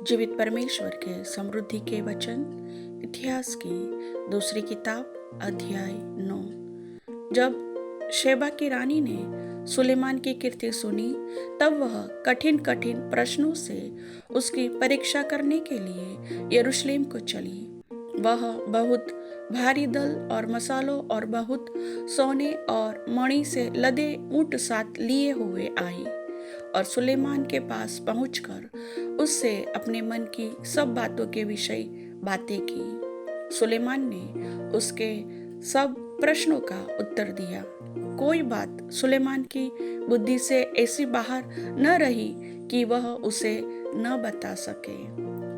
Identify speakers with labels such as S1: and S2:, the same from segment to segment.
S1: जीवित परमेश्वर के समृद्धि के वचन इतिहास की दूसरी किताब अध्याय 9। जब शेबा की रानी ने सुलेमान की कीर्ति सुनी, तब वह कठिन कठिन प्रश्नों से उसकी परीक्षा करने के लिए यरूशलेम को चली। वह बहुत भारी दल और मसालों और बहुत सोने और मणि से लदे ऊंट साथ लिए हुए आई और सुलेमान के पास पहुंचकर उससे अपने मन की सब बातों के विषय बातें की। सुलेमान ने उसके सब प्रश्नों का उत्तर दिया। कोई बात सुलेमान की बुद्धि से ऐसी बाहर न रही कि वह उसे न बता सके।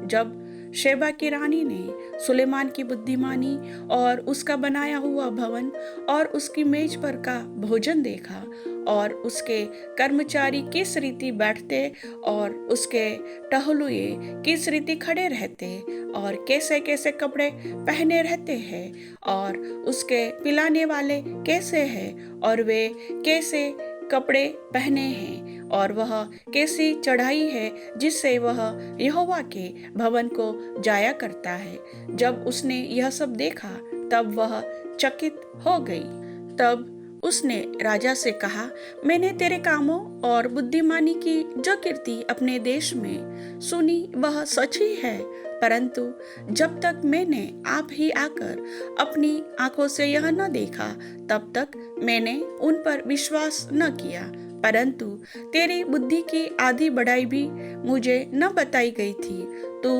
S1: जब शेबा की रानी ने सुलेमान की बुद्धिमानी और उसका बनाया हुआ भवन और उसकी मेज पर का भोजन देखा और उसके कर्मचारी किस रीति बैठते और उसके टहलुए किस रीति खड़े रहते और कैसे कैसे कपड़े पहने रहते हैं और उसके पिलाने वाले कैसे हैं और वे कैसे कपड़े पहने हैं और वह कैसी चढ़ाई है जिससे वह यहोवा के भवन को जाया करता है। जब उसने यह सब देखा तब वह चकित हो गई। तब उसने राजा से कहा, मैंने तेरे कामों और बुद्धिमानी की जो कीर्ति अपने देश में सुनी वह सच ही है, परंतु जब तक मैंने आप ही आकर अपनी आंखों से यह न देखा तब तक मैंने उन पर विश्वास न किया। परंतु तेरी बुद्धि की आधी बढ़ाई भी मुझे न बताई गई थी। तू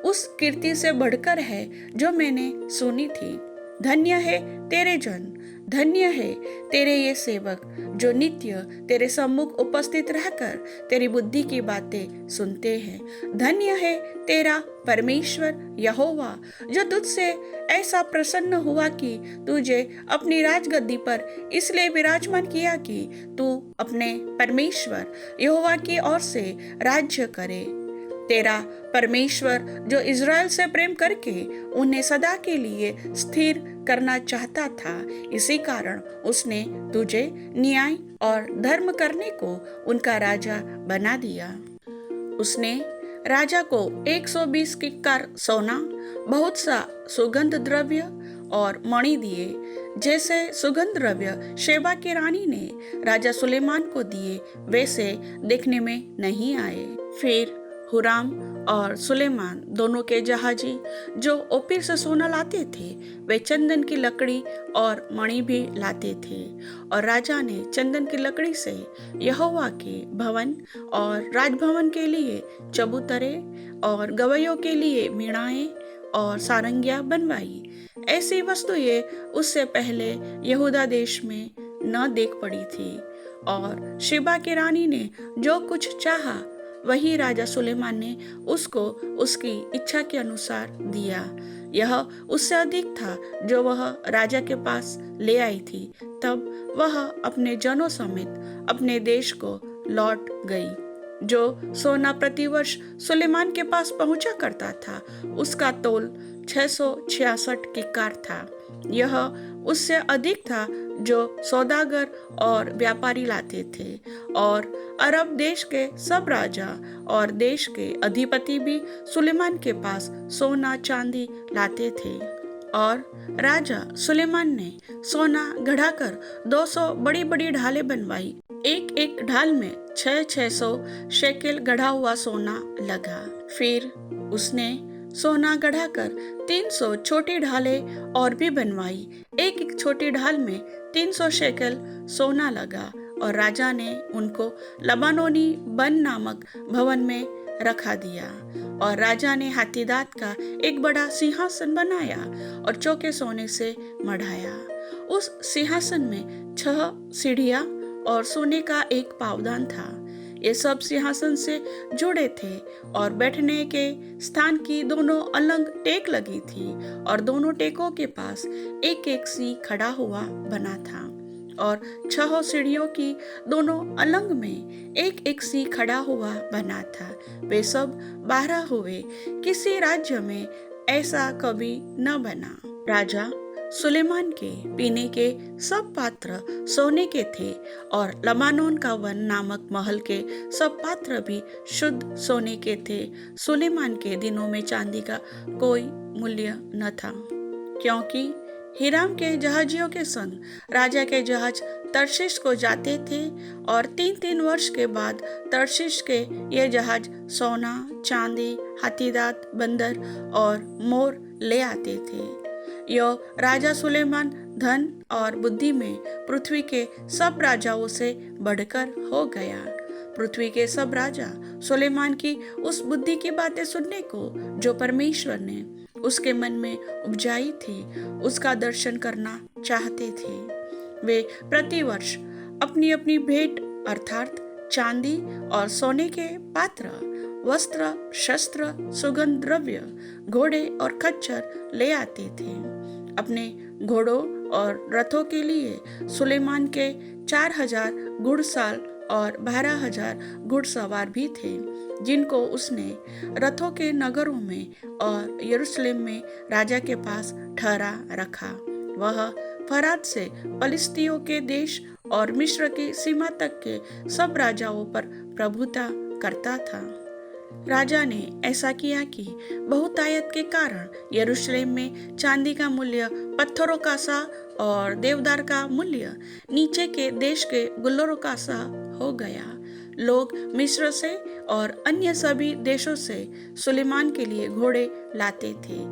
S1: उस कीर्ति से बढ़कर है जो मैंने सुनी थी। धन्य है तेरे जन, धन्य है तेरे ये सेवक जो नित्य तेरे सम्मुख उपस्थित रहकर तेरी बुद्धि की बातें सुनते हैं। धन्य है तेरा परमेश्वर यहोवा जो तुझसे ऐसा प्रसन्न हुआ कि तुझे अपनी राजगद्दी पर इसलिए विराजमान किया कि तू अपने परमेश्वर यहोवा की ओर से राज्य करे। तेरा परमेश्वर जो इज़राइल से प्रेम करके उन्हें सदा के लिए स्थिर करना चाहता था, इसी कारण उसने तुझे न्याय और धर्म करने को उनका राजा बना दिया। उसने राजा को 120 किक्कार सोना, बहुत सा सुगंध द्रव्य और मणि दिए, जैसे सुगंध द्रव्य शेबा की रानी ने राजा सुलेमान को दिए वैसे देखने में नहीं आए। फिर हुराम और सुलेमान दोनों के जहाजी जो ओपीर से सोना लाते थे, वे चंदन की लकड़ी और मणि भी लाते थे। और राजा ने चंदन की लकड़ी से यहोवा के भवन और राजभवन के लिए चबूतरे और गवैयों के लिए मीणाएं और सारंगियां बनवाई। ऐसी वस्तुएं उससे पहले यहूदा देश में न देख पड़ी थी। और शेबा की रानी ने जो कुछ चाहा वही राजा सुलेमान ने उसको उसकी इच्छा के अनुसार दिया। यह उससे अधिक था जो वह राजा के पास ले आई थी। तब वह अपने जनों समेत अपने देश को लौट गई। जो सोना प्रतिवर्ष सुलेमान के पास पहुंचा करता था, उसका तोल 666 किक्कार था। यह उससे अधिक था जो सौदागर और व्यापारी लाते थे। और अरब देश के सब राजा और देश के अधिपति भी सुलेमान के पास सोना चांदी लाते थे। और राजा सुलेमान ने सोना गढ़ाकर 200 बड़ी बड़ी ढालें बनवाई। एक एक ढाल में 600 शेकेल गढ़ा हुआ सोना लगा। फिर उसने सोना गढ़ाकर 300 छोटी ढालें और भी बनवाई। एक एक छोटी ढाल में 300 शेकेल सोना लगा। और राजा ने उनको लबानोनी बन नामक भवन में रखा दिया। और राजा ने हाथी दांत का एक बड़ा सिंहासन बनाया और चौके सोने से मढ़ाया। उस सिंहासन में 6 सीढ़ियां और सोने का एक पावदान था। ये सब सिंहासन से जुड़े थे और बैठने के स्थान की दोनों अलग टेक लगी थी और दोनों टेकों के पास एक एक सी खड़ा हुआ बना था। और 6 सीढ़ियों की दोनों अलंग में एक एक सी खड़ा हुआ बना था। वे सब 12 हुए। किसी राज्य में ऐसा कभी न बना। राजा सुलेमान के पीने के सब पात्र सोने के थे और लबानोन का वन नामक महल के सब पात्र भी शुद्ध सोने के थे। सुलेमान के दिनों में चांदी का कोई मूल्य न था, क्योंकि हिराम के जहाजियों के संग राजा के जहाज तर्शीश को जाते थे और 3-3 वर्ष के बाद तर्शीश के ये जहाज सोना, चांदी, हाथीदांत, बंदर और मोर ले आते थे। यो राजा सुलेमान धन और बुद्धि में पृथ्वी के सब राजाओं से बढ़कर हो गया। पृथ्वी के सब राजा सुलेमान की उस बुद्धि की बातें सुनने को जो परमेश्वर ने उसके मन में उपजाई थी, उसका दर्शन करना चाहते थे। वे प्रतिवर्ष अपनी अपनी भेंट अर्थात चांदी और सोने के पात्र, वस्त्र, शस्त्र, सुगंध द्रव्य, घोड़े और खच्चर ले आते थे। अपने घोड़ों और रथों के लिए सुलेमान के 4000 घुड़साल और 12,000 घुड़सवार भी थे, जिनको उसने रथों के नगरों में और यरूशलेम में राजा के पास ठहरा रखा। वह फरात से पलिस्तियों के देश और मिस्र की सीमा तक के सब राजाओं पर प्रभुता करता था। राजा ने ऐसा किया कि बहुतायत के कारण यरूशलेम में चांदी का मूल्य पत्थरों का सा और देवदार का मूल्य नीचे के देश के गुल्लरों का सा हो गया। लोग मिस्र से और अन्य सभी देशों से सुलेमान के लिए घोड़े लाते थे।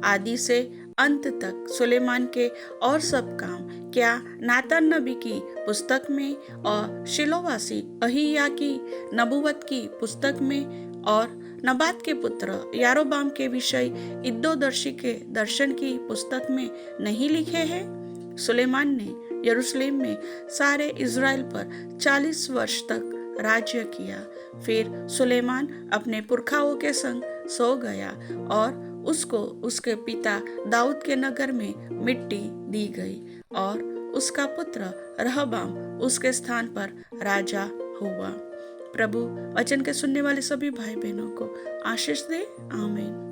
S1: आदि से अंत तक सुलेमान के और सब काम क्या नातान नबी की पुस्तक में और शिलोवासी अहिया की नबूवत की पुस्तक में और नबात के पुत्र यारोबाम के विषय इद्दोदर्शी के दर्शन की पुस्तक में नहीं लिखे हैं? सुलेमान ने यरूशलेम में सारे इज़राइल पर 40 वर्ष तक राज्य किया। फिर सुलेमान अपने पुरखाओं के संग सो गया और उसको उसके पिता दाऊद के नगर में मिट्टी दी गई और उसका पुत्र रहबाम उसके स्थान पर राजा हुआ। प्रभु वचन के सुनने वाले सभी भाई बहनों को आशीष दे। आमीन।